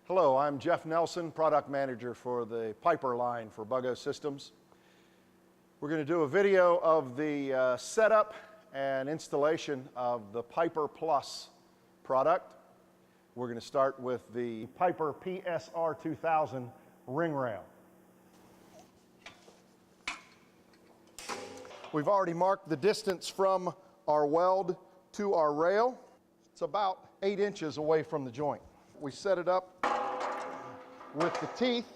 Hello, I'm Jeff Nelson, Product Manager for the Piper line for Buggo Systems. We're going to do a video of the setup and installation of the Piper Plus product. We're going to start with the Piper PSR 2000 ring rail. We've already marked the distance from our weld to our rail. It's about 8 inches away from the joint. We set it up with the teeth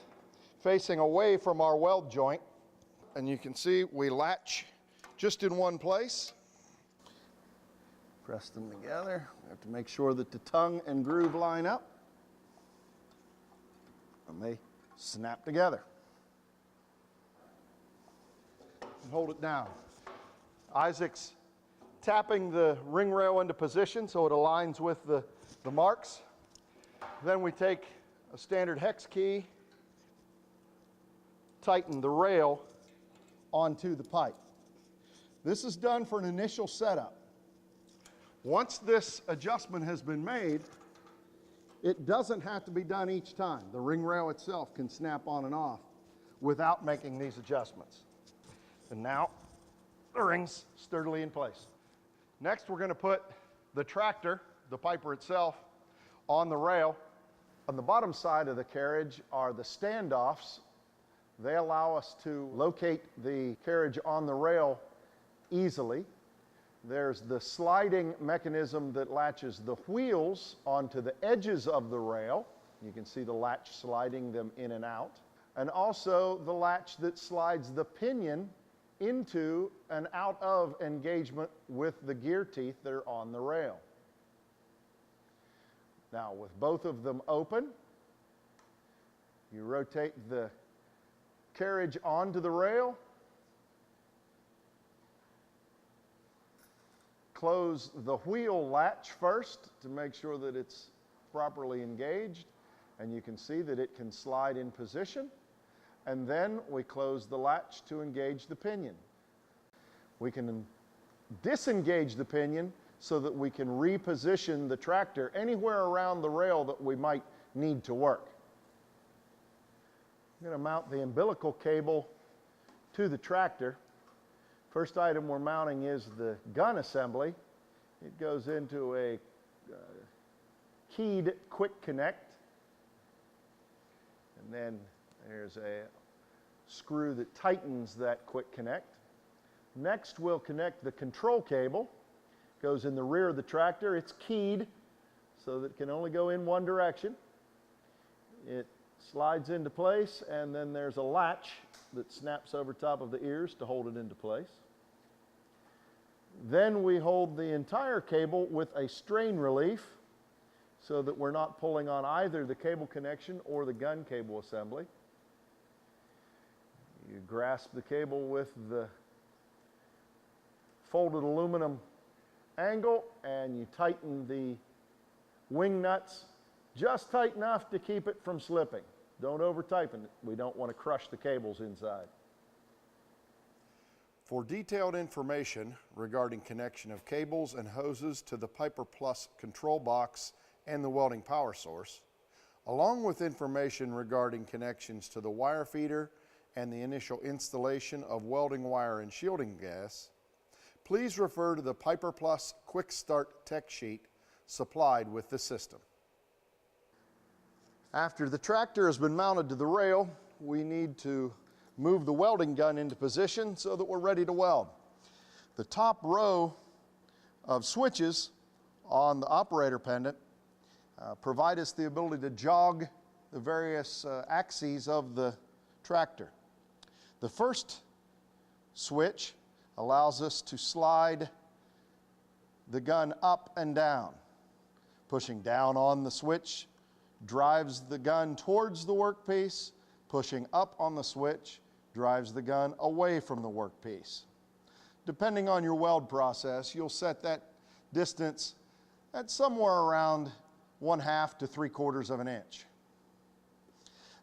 facing away from our weld joint, and you can see we latch just in one place. Press them together. We have to make sure that the tongue and groove line up, and they snap together. And hold it down. Isaac's tapping the ring rail into position so it aligns with the marks. Then we take a standard hex key, tighten the rail onto the pipe. This is done for an initial setup. Once this adjustment has been made, it doesn't have to be done each time. The ring rail itself can snap on and off without making these adjustments. And now the ring's sturdily in place. Next, we're going to put the tractor, the Piper itself, on the rail. On the bottom side of the carriage are the standoffs. They allow us to locate the carriage on the rail easily. There's the sliding mechanism that latches the wheels onto the edges of the rail. You can see the latch sliding them in and out. And also the latch that slides the pinion into and out of engagement with the gear teeth that are on the rail. Now, with both of them open, you rotate the carriage onto the rail, close the wheel latch first to make sure that it's properly engaged, and you can see that it can slide in position, and then we close the latch to engage the pinion. We can disengage the pinion so that we can reposition the tractor anywhere around the rail that we might need to work. I'm going to mount the umbilical cable to the tractor. First item we're mounting is the gun assembly. It goes into a keyed quick connect, and then there's a screw that tightens that quick connect. Next, we'll connect the control cable. Goes in the rear of the tractor. It's keyed so that it can only go in one direction. It slides into place, and then there's a latch that snaps over top of the ears to hold it into place. Then we hold the entire cable with a strain relief so that we're not pulling on either the cable connection or the gun cable assembly. You grasp the cable with the folded aluminum angle, and you tighten the wing nuts just tight enough to keep it from slipping. Don't over tighten it. We don't want to crush the cables inside. For detailed information regarding connection of cables and hoses to the Piper Plus control box and the welding power source, along with information regarding connections to the wire feeder and the initial installation of welding wire and shielding gas, please refer to the Piper Plus Quick Start tech sheet supplied with the system. After the tractor has been mounted to the rail, we need to move the welding gun into position so that we're ready to weld. The top row of switches on the operator pendant provide us the ability to jog the various axes of the tractor. The first switch allows us to slide the gun up and down. Pushing down on the switch drives the gun towards the workpiece. Pushing up on the switch drives the gun away from the workpiece. Depending on your weld process, you'll set that distance at somewhere around 1/2 to 3/4 of an inch.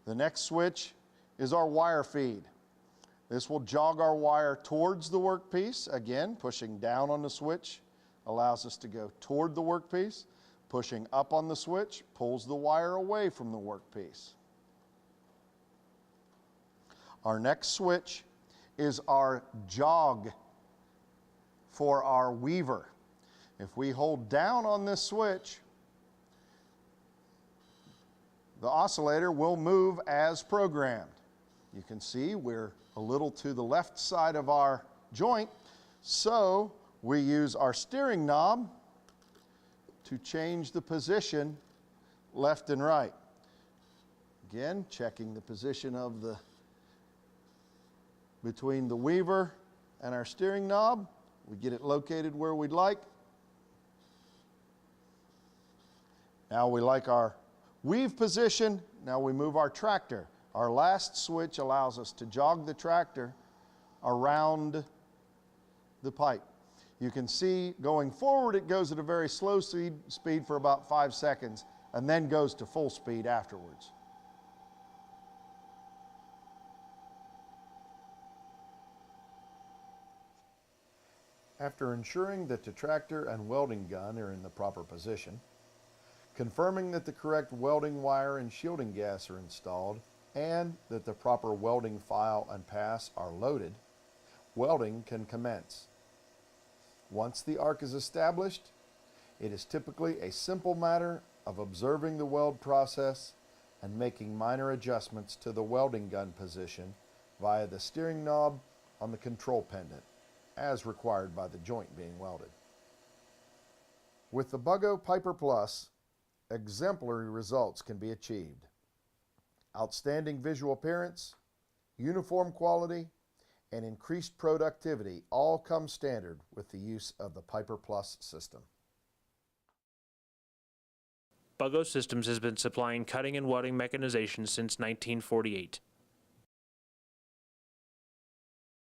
The next switch is our wire feed. This will jog our wire towards the workpiece. Again, pushing down on the switch allows us to go toward the workpiece. Pushing up on the switch pulls the wire away from the workpiece. Our next switch is our jog for our weaver. If we hold down on this switch, the oscillator will move as programmed. You can see we're a little to the left side of our joint, so we use our steering knob to change the position left and right. Again, checking the position of between the weaver and our steering knob. We get it located where we'd like. Now we like our weave position. Now we move our tractor. Our last switch allows us to jog the tractor around the pipe. You can see going forward it goes at a very slow speed for about 5 seconds and then goes to full speed afterwards. After ensuring that the tractor and welding gun are in the proper position, confirming that the correct welding wire and shielding gas are installed, and that the proper welding file and pass are loaded, welding can commence. Once the arc is established, it is typically a simple matter of observing the weld process and making minor adjustments to the welding gun position via the steering knob on the control pendant, as required by the joint being welded. With the Buggo Piper Plus, exemplary results can be achieved. Outstanding visual appearance, uniform quality, and increased productivity all come standard with the use of the Piper Plus system. Buggo Systems has been supplying cutting and welding mechanization since 1948.